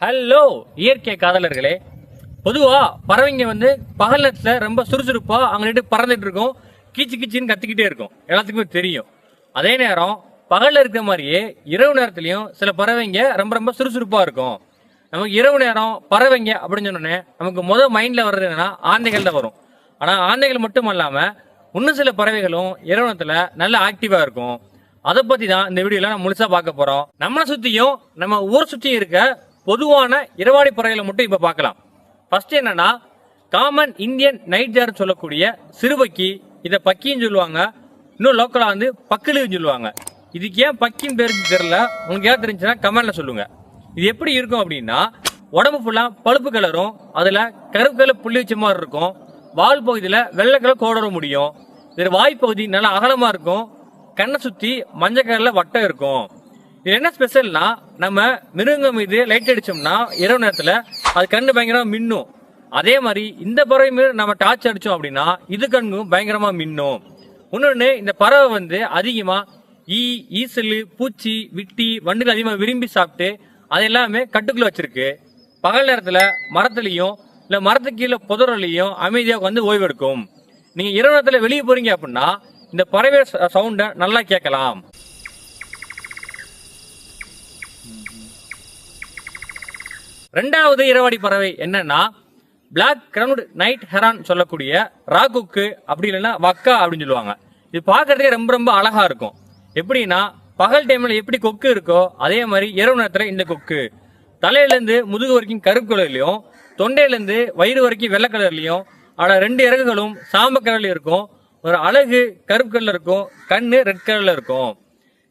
Hello இயற்கை காதலர்களே, பொதுவா பறவைங்க பகல் நேரத்துல ரொம்ப சுறுசுறுப்பா அங்கிட்டு பறந்துட்டு இருக்கும், கீச்சு கீச்சின்னு கத்திக்கிட்டே இருக்கும், எல்லாத்துக்குமே தெரியும். அதே நேரம் பகல்ல இருக்கிற மாதிரியே இரவு நேரத்திலயும் சில பறவைங்க ரொம்ப ரொம்ப சுறுசுறுப்பா இருக்கும். நமக்கு இரவு நேரம் பறவைங்க அப்படின்னு சொன்னோன்னே நமக்கு மைண்ட்ல வர்றது என்னன்னா ஆந்தைகள் தான் வரும். ஆனா ஆந்தைகள் மட்டும் அல்லாம இன்னும் சில பறவைகளும் இரவு நேரத்துல நல்ல ஆக்டிவா இருக்கும். அதை பத்தி தான் இந்த வீடியோல நம்ம முழுசா பார்க்க போறோம். நம்மளை சுத்தியும் நம்ம ஊரை சுத்தியும் இருக்க பொதுவான இரவாடி பறவைகளை மட்டும் இப்ப பார்க்கலாம். ஃபர்ஸ்ட் என்னன்னா காமன் இந்தியன் நைட் ஜார் சொல்லக்கூடிய சிறுபக்கி, இதை பக்கின்னு சொல்லுவாங்க. இன்னும் லோக்கலா பக்கிலுன்னு சொல்லுவாங்க. இதுக்கு ஏன் பக்கின்னு பேரு தெரியல, உங்களுக்கு ஏன் தெரிஞ்சுன்னா கமெண்ட்ல சொல்லுங்க. இது எப்படி இருக்கும் அப்படின்னா, உடம்பு ஃபுல்லா பழுப்பு கலரும், அதுல கருப்பு கலர் புள்ளி வச்ச மாதிரி இருக்கும். வால் பகுதியில வெள்ளை கலர் கோடர முடியும். இதுல வாய்ப்பகுதி நல்லா அகலமா இருக்கும். கண்ணை சுத்தி மஞ்சள் கலர்ல வட்டம் இருக்கும். இது என்ன ஸ்பெஷல்னா, நம்ம மிருகங்க மீது லைட் அடிச்சோம்னா இரவு நேரத்துல அது கண்ணு பயங்கரமா மின்னும். அதே மாதிரி இந்த பறவை மீது நம்ம டார்ச் அடிச்சோம் அப்படின்னா இது கண்ணும் பயங்கரமா மின்னும். இன்னொன்னு, இந்த பறவை அதிகமா ஈசல், பூச்சி, விட்டி, வண்டுகள் அதிகமா விரும்பி சாப்பிட்டு அது எல்லாமே கட்டுக்குள்ள வச்சிருக்கு. பகல் நேரத்துல மரத்துலயும் இல்ல மரத்துக்கு கீழே புதறலையும் அமைதியா ஓய்வு எடுக்கும். நீங்க இரவு நேரத்துல வெளியே போறீங்க அப்படின்னா இந்த பறவை சவுண்ட நல்லா கேட்கலாம். ரெண்டாவது இரவாடி பறவை என்னன்னா பிளாக் கிரவுண்ட் நைட் ஹெரான் சொல்லக்கூடிய ராகுக்கு, அப்படி இல்லைன்னா வக்கா அப்படின்னு சொல்லுவாங்க. இது பாக்குறதுக்கே ரொம்ப ரொம்ப அழகா இருக்கும். எப்படின்னா, பகல் டைம்ல எப்படி கொக்கு இருக்கோ அதே மாதிரி இரவு நேரத்துல இந்த கொக்கு தலையில இருந்து முதுகு வரைக்கும் கருப்பு கலர்லயும், தொண்டையில இருந்து வயிறு வரைக்கும் வெள்ளை கலர்லயும், ஆனா 2 இறகுகளும் சாம்ப கலர்ல இருக்கும். ஒரு அழகு கருப்பு கலர்ல இருக்கும், கண்ணு ரெட் கலர்ல இருக்கும்.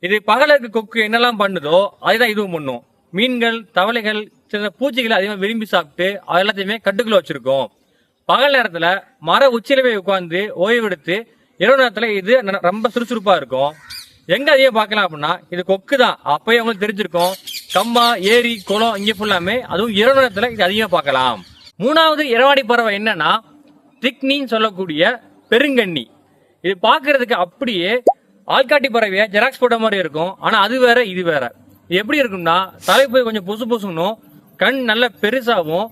இது பகல இருக்க கொக்கு என்னெல்லாம் பண்ணுதோ அதுதான் இதுவும் பண்ணும். மீன்கள், தவளைகள், சில பூச்சிகளை அதிகமாக விரும்பி சாப்பிட்டு அது எல்லாத்தையுமே கட்டுக்குள்ள வச்சிருக்கோம். பகல் நேரத்துல மர உச்சியில போய் உட்காந்து ஓய்வெடுத்து இரவு நேரத்துல இது ரொம்ப சுறுசுறுப்பா இருக்கும். எங்க அதிகம் பார்க்கலாம் அப்படின்னா இது கொக்கு தான். அப்பயே உங்களுக்கு தெரிஞ்சிருக்கும், கம்பா, ஏரி, குளம் இங்க ஃபுல்லாமே அதுவும் இரவு நேரத்துல இது அதிகமா பார்க்கலாம். மூணாவது இரவாடி பறவை என்னன்னா திக்னின்னு சொல்லக்கூடிய பெருங்கண்ணி. இது பாக்குறதுக்கு அப்படியே ஆள்காட்டி பறவைய ஜெராக்ஸ் போட்ட மாதிரி இருக்கும். ஆனா அது வேற இது வேற. இது எப்படி இருக்கும்னா, தலைப்பு கொஞ்சம் பொசு பொசுனும், கண் நல்ல பெருசாவும்,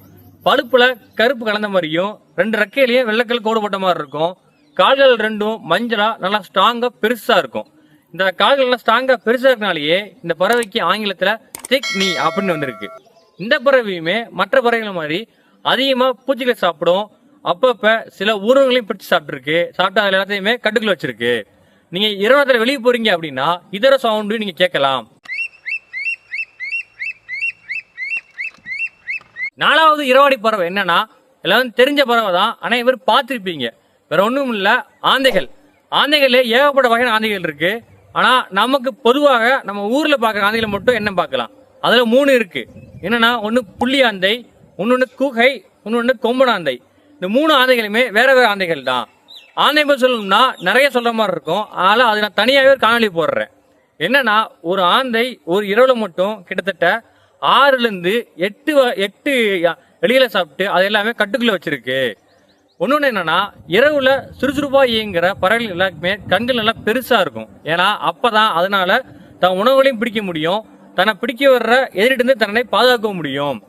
பழுப்புல கருப்பு கலந்த மாதிரியும், 2 ரெக்கையிலயும் வெள்ளைக்கல் கோடு போட்ட மாதிரி இருக்கும். கால்கள் 2ம் மஞ்சளா நல்லா ஸ்ட்ராங்கா பெருசா இருக்கும். இந்த கால்கள் எல்லாம் ஸ்ட்ராங்கா பெருசா இருக்கனாலேயே இந்த பறவைக்கு ஆங்கிலத்துல திக் நீ அப்படின்னு வந்திருக்கு. இந்த பறவையுமே மற்ற பறவைகள் மாதிரி அதிகமா பூச்சிகளை சாப்பிடும். அப்பப்ப சில ஊர்வங்களையும் பிடிச்சு சாப்பிட்டுருக்கு. சாப்பிட்டு அதுல எல்லாத்தையுமே கட்டுக்குள்ள வச்சிருக்கு. நீங்க இரவு நேரத்துல வெளியே போறீங்க அப்படின்னா இதர சவுண்டு நீங்க கேட்கலாம். நாலாவது இரவாடி பறவை என்னன்னா, எல்லாரும் தெரிஞ்ச பறவை தான், ஆனா இவர் பார்த்திருப்பீங்க. வேற ஒண்ணும் இல்ல, ஆந்தைகள். ஆந்தைகளே ஏகப்பட்ட வகையான ஆந்தைகள் இருக்கு. ஆனா நமக்கு பொதுவாக நம்ம ஊர்ல பாக்குற ஆந்தைகளை மட்டும் என்ன பார்க்கலாம். அதுல 3 இருக்கு. என்னன்னா, ஒன்னு புள்ளி ஆந்தை, இன்னொன்னு கூகை, இன்னொன்னு கொம்பனாந்தை. இந்த 3 ஆந்தைகளுமே வேற வேற ஆந்தைகள் தான். ஆந்தை பத்தி சொல்லணும்னா நிறைய சொல்ற மாதிரி இருக்கும். அதனால அது நான் தனியாவே காணொலி போடுறேன். என்னன்னா, ஒரு ஆந்தை ஒரு இரவுல மட்டும் கிட்டத்தட்ட 6ல இருந்து 8 எலிகளை சாப்பிட்டு அது எல்லாமே கட்டுக்குள்ள வச்சிருக்கு. ஒன்னொன்னு என்னன்னா, இரவுல சுறுசுறுப்பா இயங்குற பறவைகள் எல்லாருக்குமே கண்கள் நல்லா பெருசா இருக்கும். ஏன்னா அப்பதான் அதனால தன் உணவுகளையும் பிடிக்க முடியும், தன்னை பிடிக்க வர்ற எதிரிட்டு தன்னை பாதுகாக்க முடியும்.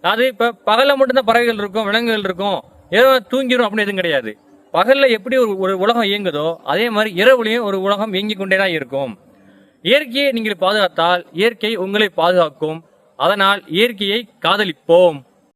அது இப்ப பகல்ல மட்டும்தான் பறவைகள் இருக்கும், விலங்குகள் இருக்கும், இரவு தூங்கிடும் அப்படின்னு எதுவும் கிடையாது. பகல்ல எப்படி ஒரு உலகம் இயங்குதோ அதே மாதிரி இரவுலையும் ஒரு உலகம் இயங்கிக் கொண்டேதான் இருக்கும். இயற்கையை நீங்கள் பாதுகாத்தால் இயற்கை உங்களை பாதுகாக்கும். அதனால் இயற்கையை காதலிப்போம்.